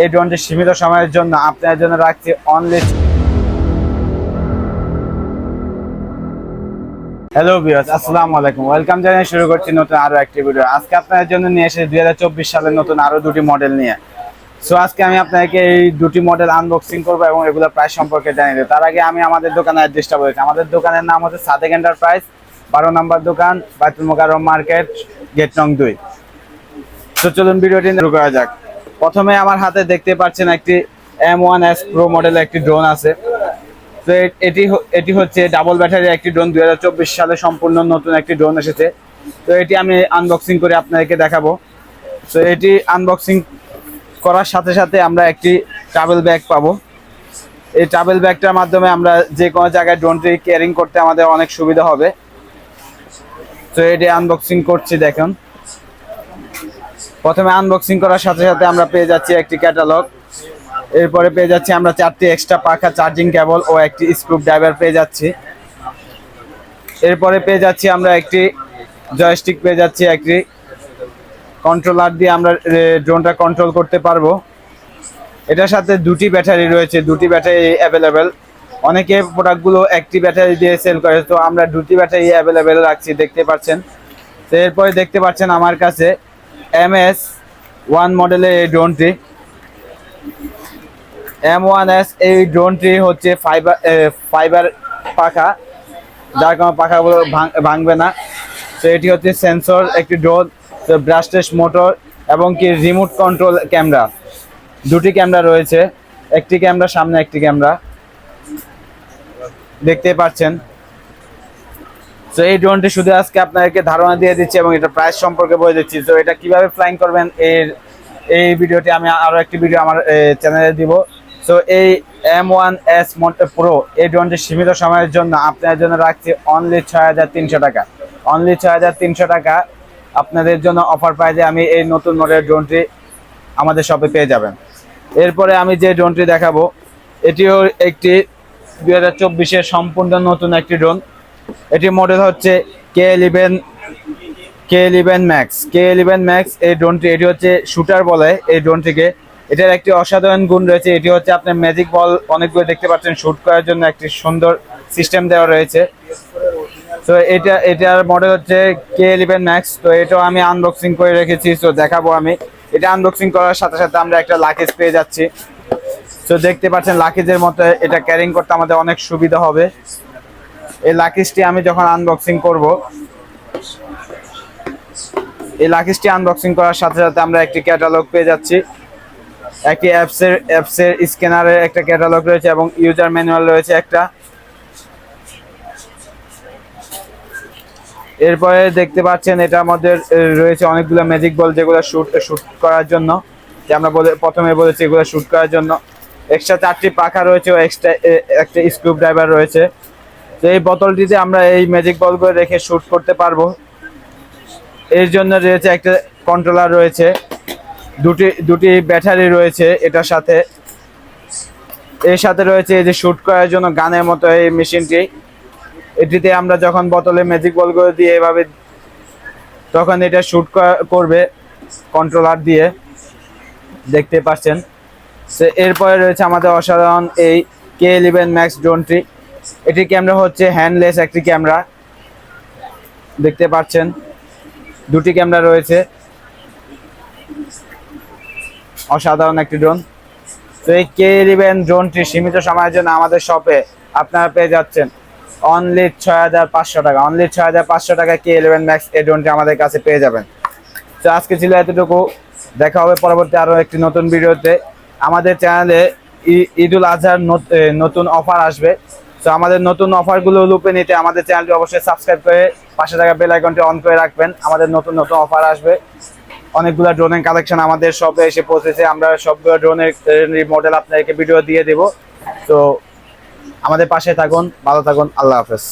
এই ড্রোনটি সীমিত সময়ের জন্য আপনার জন্য রাখছি অনলি। হ্যালো ভিউয়ার্স, আসসালামু আলাইকুম। ওয়েলকাম জানিয়ে শুরু করছি নতুন আরো একটি ভিডিও। আজকে আপনাদের জন্য নিয়ে এসেছি 2024 সালের নতুন আরো দুটি মডেল নিয়ে। সো আজকে আমি আপনাদেরকে এই দুটি মডেল আনবক্সিং করবো এবং এগুলোর প্রাইস সম্পর্কে জানিয়ে দেবো। তার আগে আমি আমাদের দোকানের অ্যাড্রেসটা বলেছি। আমাদের দোকানের নাম হচ্ছে সাদেক এন্টারপ্রাইজ, 12 নম্বর দোকান, বাইতুল মোকাররম মার্কেট, গেট নং 2। তো চলুন ভিডিওটি শুরু করা যাক। প্রথমে আমার হাতে দেখতে পাচ্ছেন একটি M1S Pro মডেলের একটি ড্রোন আছে। তো এটি হচ্ছে ডাবল ব্যাটারির একটি ড্রোন। 2024 সালে সম্পূর্ণ নতুন একটি ড্রোন এসেছে। তো এটি আমি আনবক্সিং করে আপনাদেরকে দেখাবো। তো এটি আনবক্সিং করার সাথে সাথে আমরা একটি ট্রাভেল ব্যাগ পাবো। এই ট্রাভেল ব্যাগটার মাধ্যমে আমরা যে কোনো জায়গায় ড্রোনটি ক্যারিং করতে আমাদের অনেক সুবিধা হবে। তো এটি আনবক্সিং করছি, দেখুন। প্রথমে আনবক্সিং করার সাথে সাথে আমরা পেয়ে যাচ্ছি একটি ক্যাটালগ। এরপরে পেয়ে যাচ্ছি আমরা 4টি এক্সট্রা পাখা, চার্জিং কেবল ও একটি স্ক্রু ড্রাইভার পেয়ে যাচ্ছি। এরপরে পেয়ে যাচ্ছি আমরা একটি জয়স্টিক পেয়ে যাচ্ছি, একটি কন্ট্রোলার দিয়ে আমরা ড্রোনটা কন্ট্রোল করতে পারবো। এটার সাথে দুটি ব্যাটারি রয়েছে, দুটি ব্যাটারি অ্যাভেলেবেল। অনেকে প্রোডাক্টগুলো একটি ব্যাটারি দিয়ে সেল করে, তো আমরা দুটি ব্যাটারি অ্যাভেলেবেল রাখছি, দেখতে পাচ্ছেন। তো এরপরে দেখতে পাচ্ছেন আমার কাছে MS1 মডেলের এই ড্রোনটি। M1S এই ড্রোনটি হচ্ছে ফাইবার পাখা, যার কারণে পাখাগুলো ভাঙবে না। তো এটি হচ্ছে সেন্সর একটি ড্রোন, ব্রাশলেস মোটর এবং কি রিমোট কন্ট্রোল ক্যামেরা। দুটি ক্যামেরা রয়েছে, একটি ক্যামেরা সামনে, একটি ক্যামেরা, দেখতে পাচ্ছেন। তো এই ড্রোনটি শুধু আজকে আপনাদেরকে ধারণা দিয়ে দিচ্ছি এবং এটা প্রাইস সম্পর্কে বলে দিচ্ছি। তো এটা কিভাবে ফ্লাইং করবেন এই ভিডিওটি আমি আরো একটি ভিডিও আমার চ্যানেলে দিব। তো এই M1S Pro এই ড্রোনটি সীমিত সময়ের জন্য আপনাদের জন্য রাখছি অনলি 6300 টাকা। অনলি 6300 টাকা আপনাদের জন্য অফার প্রাইজে আমি এই নতুন মডেলের ড্রোনটি আমাদের শপে পেয়ে যাবেন। এরপরে আমি যে ড্রোনটি দেখাবো এটিও একটি 2024-এর সম্পূর্ণ নতুন একটি ড্রোন। এটি মডেল হচ্ছে K11 Max। এই ড্রোনটি, এটি হচ্ছে শুটার বলে এই ড্রোনটিকে। এটার একটি অসাধারণ গুণ রয়েছে, এটি হচ্ছে আপনার ম্যাজিক বল অনেকগুলো দেখতে পাচ্ছেন, শুট করার জন্য একটি সুন্দর সিস্টেম দেওয়া রয়েছে। তো এটার মডেল হচ্ছে K11 Max। তো এটাও আমি আনবক্সিং করে রেখেছি, তো দেখাবো আমি। এটা আনবক্সিং করার সাথে সাথে আমরা একটা লাকেজ পেয়ে যাচ্ছি। তো দেখতে পাচ্ছেন লাকেজের মতো এটা ক্যারিং করতে আমাদের অনেক সুবিধা হবে। এই লাকেজটি আমি যখন আনবক্সিং করব, এই লাকেজটি আনবক্সিং করার সাথে সাথে আমরা একটি ক্যাটালগ পেয়ে যাচ্ছি, একটি অ্যাপসের স্ক্যানারের একটা ক্যাটালগ রয়েছে এবং ইউজার ম্যানুয়াল রয়েছে একটা। এরপরে দেখতে পাচ্ছেন এটার মধ্যে রয়েছে অনেকগুলো ম্যাজিক বল, যেগুলো শুট করার জন্য, যে আমরা প্রথমে বলেছি এগুলো শুট করার জন্য। এক্সট্রা 4টি পাখা রয়েছে ও এক্সট্রা একটা স্ক্রু ড্রাইভার রয়েছে। তো এই বোতলটিতে আমরা এই ম্যাজিক বলগুলো রেখে শুট করতে পারবো। এর জন্য রয়েছে একটা কন্ট্রোলার রয়েছে, দুটি ব্যাটারি রয়েছে এটার সাথে। এর সাথে রয়েছে এই যে শুট করার জন্য গানের মতো এই মেশিনটি। এটিতে আমরা যখন বোতলে ম্যাজিক বলগুলো দিয়ে এভাবে, তখন এটা শুট করবে কন্ট্রোলার দিয়ে, দেখতে পাচ্ছেন। এরপরে রয়েছে আমাদের অসাধারণ এই K11 Max ড্রোনটি। এটি ক্যামেরা হচ্ছে হ্যান্ডলেস একটি ক্যামেরা, দেখতে পাচ্ছেন। দুটি ক্যামেরা রয়েছে, অসাধারণ একটি ড্রোন। তো এই K11 ড্রোনটি সীমিত সময়ের জন্য আমাদের শপে আপনারা পেয়ে যাচ্ছেন অনলি 6500 টাকা। অনলি 6500 টাকা K11 Max এই ড্রোনটি আমাদের কাছে পেয়ে যাবেন। তো আজকে ছিল এতটুকু, দেখা হবে পরবর্তী আরও একটি নতুন ভিডিওতে। আমাদের চ্যানেলে ঈদুল আজহার নতুন অফার আসবে। তো আমাদের নতুন অফারগুলো লুপে নিতে আমাদের চ্যানেলটি অবশ্যই সাবস্ক্রাইব করে পাশে থাকা বেল আইকনটি অন করে রাখবেন। আমাদের নতুন অফার আসবে, অনেকগুলো ড্রোনের কালেকশন আমাদের শপে এসে পৌঁছেছে। আমরা সবগুলো ড্রোনের মডেল আপনাদেরকে ভিডিও দিয়ে দেব। তো আমাদের পাশে থাকুন, ভালো থাকুন, আল্লাহ হাফেজ।